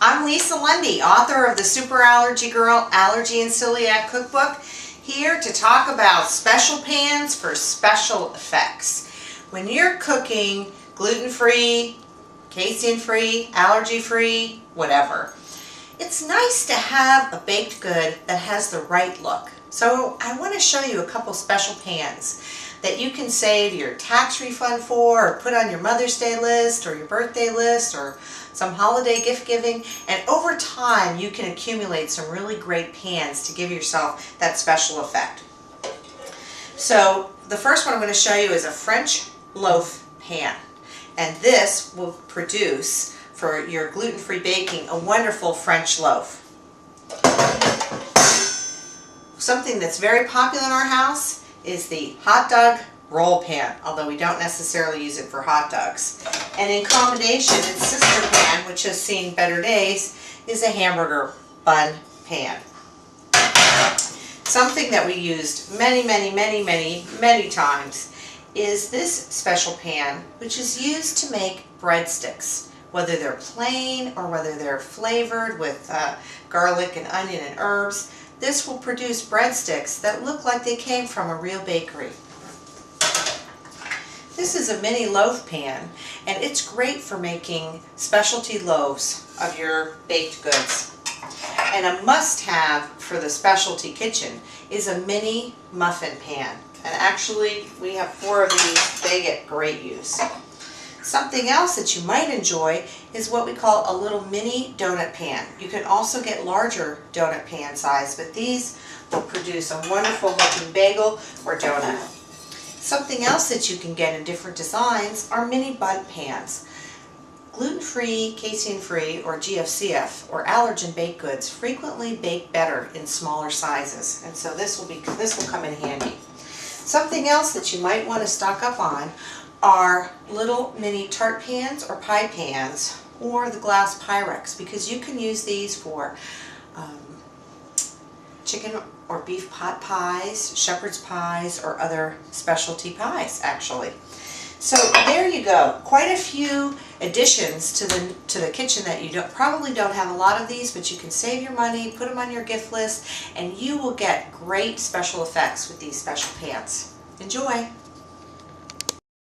I'm Lisa Lundy, author of the Super Allergy Girl Allergy and Celiac Cookbook, here to talk about special pans for special effects. When you're cooking gluten-free, casein-free, allergy-free, whatever, it's nice to have a baked good that has the right look. So I want to show you a couple special pans that you can save your tax refund for, or put on your Mother's Day list, or your birthday list, or some holiday gift giving. And over time, you can accumulate some really great pans to give yourself that special effect. So the first one I'm going to show you is a French loaf pan. And this will produce, for your gluten-free baking, a wonderful French loaf. Something that's very popular in our house is the hot dog roll pan, although we don't necessarily use it for hot dogs. And in combination, its sister pan, which has seen better days, is a hamburger bun pan. Something that we used many times is this special pan, which is used to make breadsticks, whether they're plain or whether they're flavored with garlic and onion and herbs. This will produce breadsticks that look like they came from a real bakery. This is a mini loaf pan, and it's great for making specialty loaves of your baked goods. And a must-have for the specialty kitchen is a mini muffin pan. And actually, we have 4 of these. They get great use. Something else that you might enjoy is what we call a little mini donut pan. You can also get larger donut pan size, but these will produce a wonderful looking bagel or donut. Something else that you can get in different designs are mini bun pans. Gluten-free, casein-free, or GFCF, or allergen baked goods frequently bake better in smaller sizes, and so this will come in handy. Something else that you might want to stock up on are little mini tart pans or pie pans, or the glass Pyrex, because you can use these for chicken or beef pot pies, shepherd's pies, or other specialty pies, actually. So there you go. Quite a few additions to the kitchen that you probably don't have a lot of these, but you can save your money, put them on your gift list, and you will get great special effects with these special pans. Enjoy!